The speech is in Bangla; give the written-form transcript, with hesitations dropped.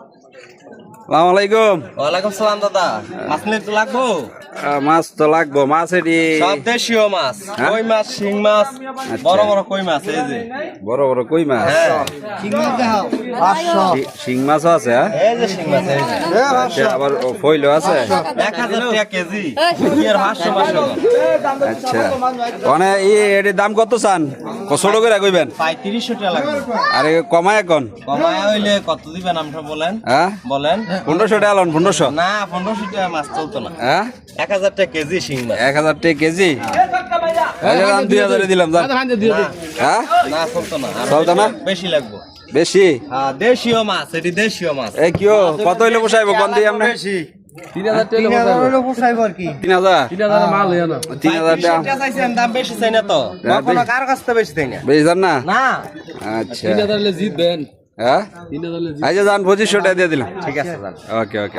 আসসালামু আলাইকুম। ওয়ালাইকুম সালাম দাদা। মাছ নিতে তো লাগবো? মাছ তো লাগবো। মাছ এটি সব দেশীয় মাছ, হ্যাঁ? কই মাছ, শিং মাছ, বড় বড় কই মাছ এই যে। বড় বড় কই মাছ। হ্যাঁ, শিং মাছও আছে। হ্যাঁ, এই যে শিং মাছ এই যে। আচ্ছা, আবার ফইলও আছে। 1000 টাকা কেজি। কি আর 500 500 আচ্ছা, মানে এটির দাম কত চান? ছোট করে কইবেন। 3500 টাকা লাগবে। আরে কমায় এখন। কমায় হইলে কত দিবেন আমটা বলেন? হ্যাঁ, বলেন। 1500 টাকা লন। 1500 না, 1500 টাকা মাছ চলতো না। হ্যাঁ, 1000 টাকা কেজি শিং মাছ। 1000 টাকা কেজি। দাম 2000 দিলাম। হ্যাঁ, না চলতো না। আর চলতো না? বেশি লাগবে। বেশি। হ্যাঁ, দেশীয় মাছ, এটি দেশীয় মাছ। এই কিও কত হইলে বসাইবো কোন দিয়ে আপনি? 3000 টাকা পোষাইব আর কি। 3000 3000 মাল হইয়া না। 3000 টাকা। 3500 টাকা চাইছেন, দাম বেশি চাই না তো। কখনো কার কাছ থেকে বেশি চাই না। বেশি যান না? না, আচ্ছা, 3000 লে জিতবেন। হ্যাঁ, 3000 লে আচ্ছা যান 2500 টাকা দিয়ে দিলাম। ঠিক আছে, যান। ওকে ওকে।